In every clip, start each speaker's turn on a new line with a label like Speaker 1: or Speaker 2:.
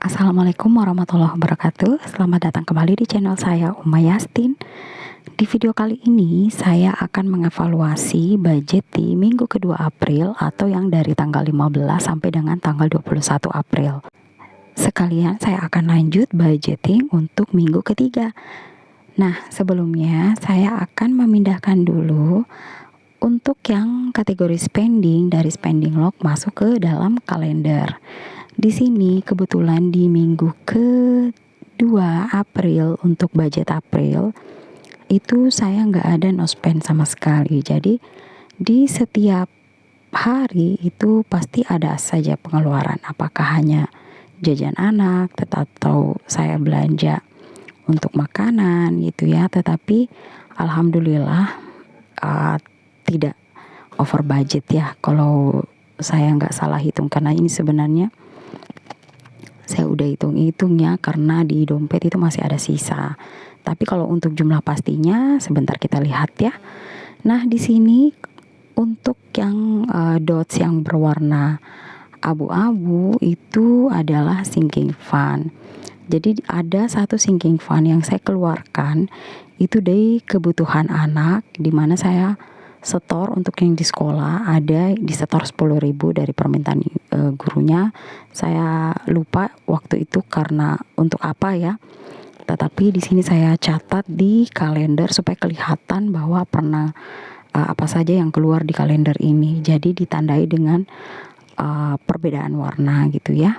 Speaker 1: Assalamualaikum warahmatullahi wabarakatuh. Selamat datang kembali di channel saya, Uma Yastin. Di video kali ini saya akan mengevaluasi budget di minggu kedua April atau yang dari tanggal 15 sampai dengan tanggal 21 April. Sekalian saya akan lanjut budgeting untuk minggu ketiga. Nah, sebelumnya saya akan memindahkan dulu untuk yang kategori spending dari spending log masuk ke dalam kalender. Di sini kebetulan di minggu kedua April untuk budget April itu saya nggak ada no spend sama sekali. Jadi di setiap hari itu pasti ada saja pengeluaran. Apakah hanya jajan anak atau saya belanja untuk makanan gitu ya. Tetapi alhamdulillah tidak over budget ya. Kalau saya nggak salah hitung, karena ini sebenarnya saya udah hitung-hitungnya karena di dompet itu masih ada sisa. Tapi kalau untuk jumlah pastinya sebentar kita lihat ya. Nah, di sini untuk yang dots yang berwarna abu-abu itu adalah sinking fund. Jadi ada satu sinking fund yang saya keluarkan itu dari kebutuhan anak, di mana saya setor untuk yang di sekolah, ada di setor 10.000 dari permintaan gurunya. Saya lupa waktu itu karena untuk apa ya. Tetapi di sini saya catat di kalender supaya kelihatan bahwa pernah apa saja yang keluar di kalender ini. Jadi ditandai dengan perbedaan warna gitu ya.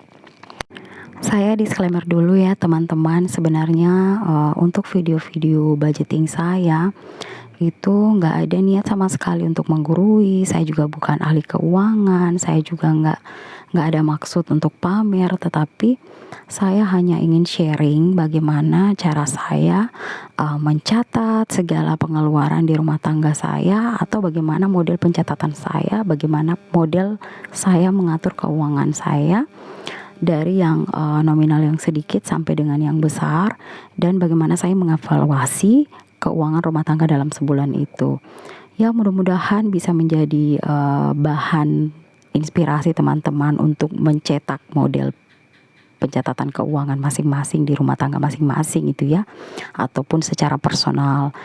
Speaker 1: Saya disclaimer dulu ya teman-teman, sebenarnya untuk video-video budgeting saya itu nggak ada niat sama sekali untuk menggurui. Saya juga bukan ahli keuangan, saya juga nggak ada maksud untuk pamer, tetapi saya hanya ingin sharing bagaimana cara saya mencatat segala pengeluaran di rumah tangga saya, atau bagaimana model pencatatan saya, bagaimana model saya mengatur keuangan saya dari yang nominal yang sedikit sampai dengan yang besar, dan bagaimana saya mengevaluasi keuangan rumah tangga dalam sebulan itu. Ya, mudah-mudahan bisa menjadi bahan inspirasi teman-teman untuk mencetak model pencatatan keuangan masing-masing di rumah tangga masing-masing itu ya, ataupun secara personal.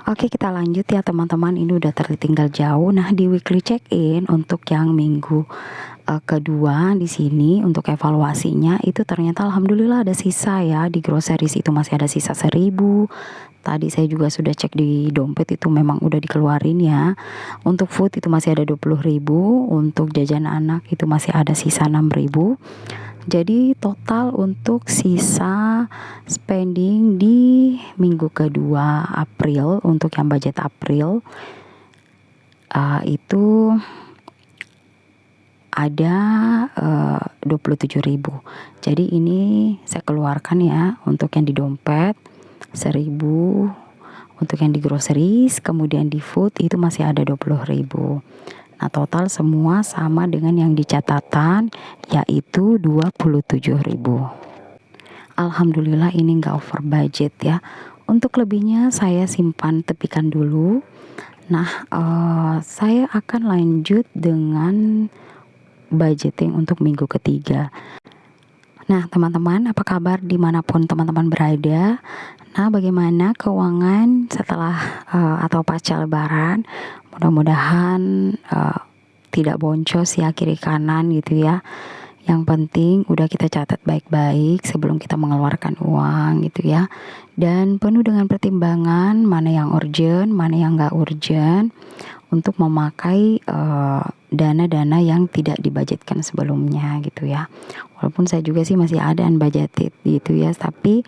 Speaker 1: Oke, kita lanjut ya teman-teman, ini udah tertinggal jauh. Nah, di weekly check-in untuk yang minggu kedua di sini untuk evaluasinya itu ternyata alhamdulillah ada sisa ya. Di groceries itu masih ada sisa 1.000. Tadi saya juga sudah cek di dompet itu memang udah dikeluarin ya. Untuk food itu masih ada 20.000, untuk jajan anak itu masih ada sisa 6.000. Jadi total untuk sisa spending di minggu kedua April untuk yang budget April itu ada 27.000. Jadi ini saya keluarkan ya untuk yang di dompet 1.000, untuk yang di groceries, kemudian di food itu masih ada 20.000. Nah, total semua sama dengan yang di catatan, yaitu 27.000. Alhamdulillah ini nggak over budget ya. Untuk lebihnya saya simpan tepikan dulu. Nah, saya akan lanjut dengan budgeting untuk minggu ketiga. Nah, teman-teman, apa kabar dimanapun teman-teman berada? Nah, bagaimana keuangan setelah atau pasca lebaran? Mudah-mudahan tidak boncos ya kiri kanan gitu ya. Yang penting udah kita catat baik-baik sebelum kita mengeluarkan uang gitu ya. Dan penuh dengan pertimbangan mana yang urgent, mana yang gak urgent, untuk memakai dana-dana yang tidak dibudgetkan sebelumnya gitu ya. Walaupun saya juga sih masih ada unbudgeted gitu ya, tapi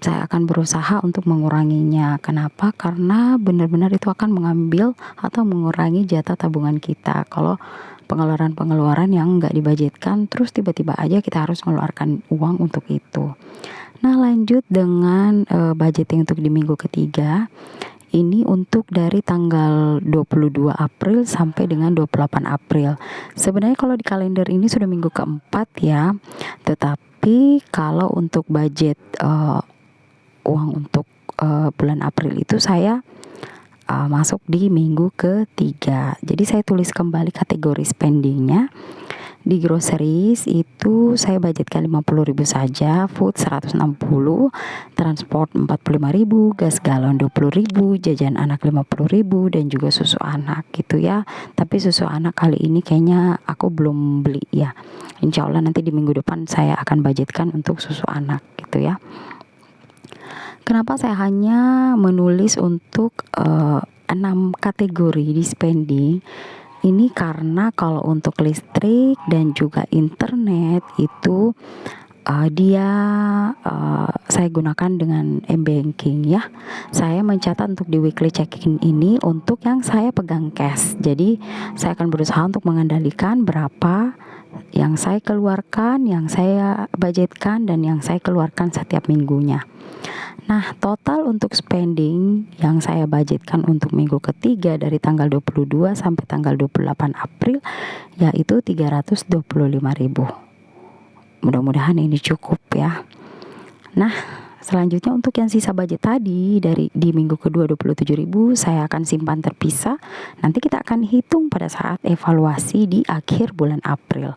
Speaker 1: saya akan berusaha untuk menguranginya. Kenapa? Karena benar-benar itu akan mengambil atau mengurangi jatah tabungan kita. Kalau pengeluaran-pengeluaran yang nggak dibudgetkan, terus tiba-tiba aja kita harus mengeluarkan uang untuk itu. Nah, lanjut dengan budgeting untuk di minggu ketiga. Ini untuk dari tanggal 22 April sampai dengan 28 April. Sebenarnya kalau di kalender ini sudah minggu keempat ya. Tetapi kalau untuk budget uang untuk bulan April itu saya masuk di minggu ketiga. Jadi saya tulis kembali kategori spendingnya. Di groceries itu saya budgetkan 50.000 saja, food 160, transport 45.000, gas galon 20.000, jajan anak 50.000, dan juga susu anak gitu ya. Tapi susu anak kali ini kayaknya aku belum beli ya. Insya Allah nanti di minggu depan saya akan budgetkan untuk susu anak gitu ya. Kenapa saya hanya menulis untuk 6 kategori di spending? Ini karena kalau untuk listrik dan juga internet itu saya gunakan dengan m-banking ya. Saya mencatat untuk di weekly check-in ini untuk yang saya pegang cash. Jadi saya akan berusaha untuk mengendalikan berapa yang saya keluarkan, yang saya budgetkan, dan yang saya keluarkan setiap minggunya. Nah, total untuk spending yang saya budgetkan untuk minggu ketiga dari tanggal 22 sampai tanggal 28 April yaitu 325.000. Mudah-mudahan ini cukup ya. Nah, selanjutnya untuk yang sisa budget tadi di minggu kedua 27.000 saya akan simpan terpisah. Nanti kita akan hitung pada saat evaluasi di akhir bulan April.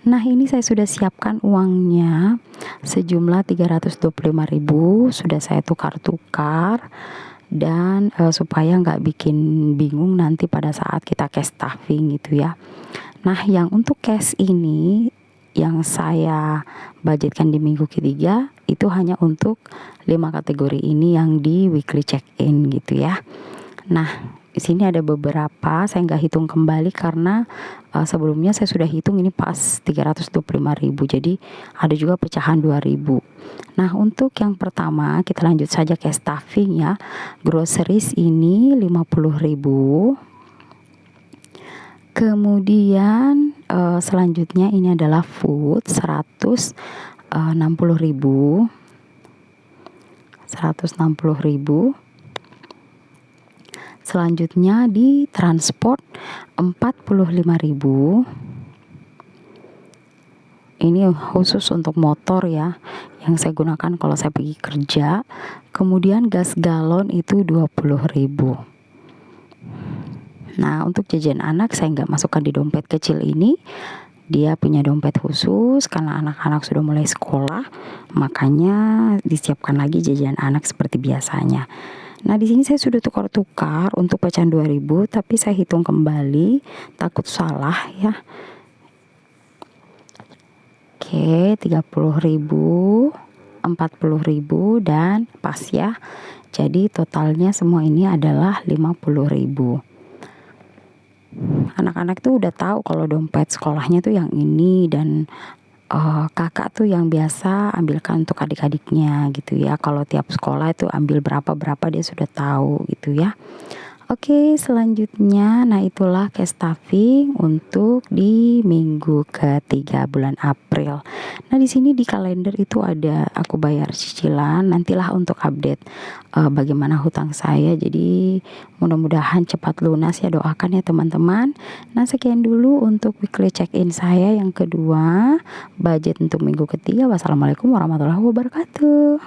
Speaker 1: Nah, ini saya sudah siapkan uangnya sejumlah 325.000, sudah saya tukar-tukar dan supaya nggak bikin bingung nanti pada saat kita cash stuffing gitu ya. Nah, yang untuk cash ini yang saya budgetkan di minggu ketiga itu hanya untuk 5 kategori ini yang di weekly check-in gitu ya. Nah, di sini ada beberapa saya nggak hitung kembali karena sebelumnya saya sudah hitung ini pas 325.000, jadi ada juga pecahan 2.000. Nah, untuk yang pertama kita lanjut saja ke stuffing ya. Groceries ini 50.000. Kemudian selanjutnya ini adalah food 160.000. Selanjutnya di transport 45.000. Ini khusus untuk motor ya, yang saya gunakan kalau saya pergi kerja. Kemudian gas galon itu 20.000. Nah, untuk jajan anak saya nggak masukkan di dompet kecil ini. Dia punya dompet khusus karena anak-anak sudah mulai sekolah, makanya disiapkan lagi jajan anak seperti biasanya. Nah, di sini saya sudah tukar-tukar untuk pecahan 2.000, tapi saya hitung kembali, takut salah ya. Oke, 30.000, 40.000 dan pas ya. Jadi totalnya semua ini adalah 50.000. Anak-anak tuh udah tahu kalau dompet sekolahnya tuh yang ini, dan kakak tuh yang biasa ambilkan untuk adik-adiknya gitu ya. Kalau tiap sekolah itu ambil berapa-berapa dia sudah tahu gitu ya. Oke, selanjutnya nah itulah cash stuffing untuk di minggu ketiga bulan April. Nah, di sini di kalender itu ada aku bayar cicilan, nantilah untuk update bagaimana hutang saya. Jadi mudah-mudahan cepat lunas ya, doakan ya teman-teman. Nah, sekian dulu untuk weekly check-in saya yang kedua, budget untuk minggu ketiga. Wassalamualaikum warahmatullahi wabarakatuh.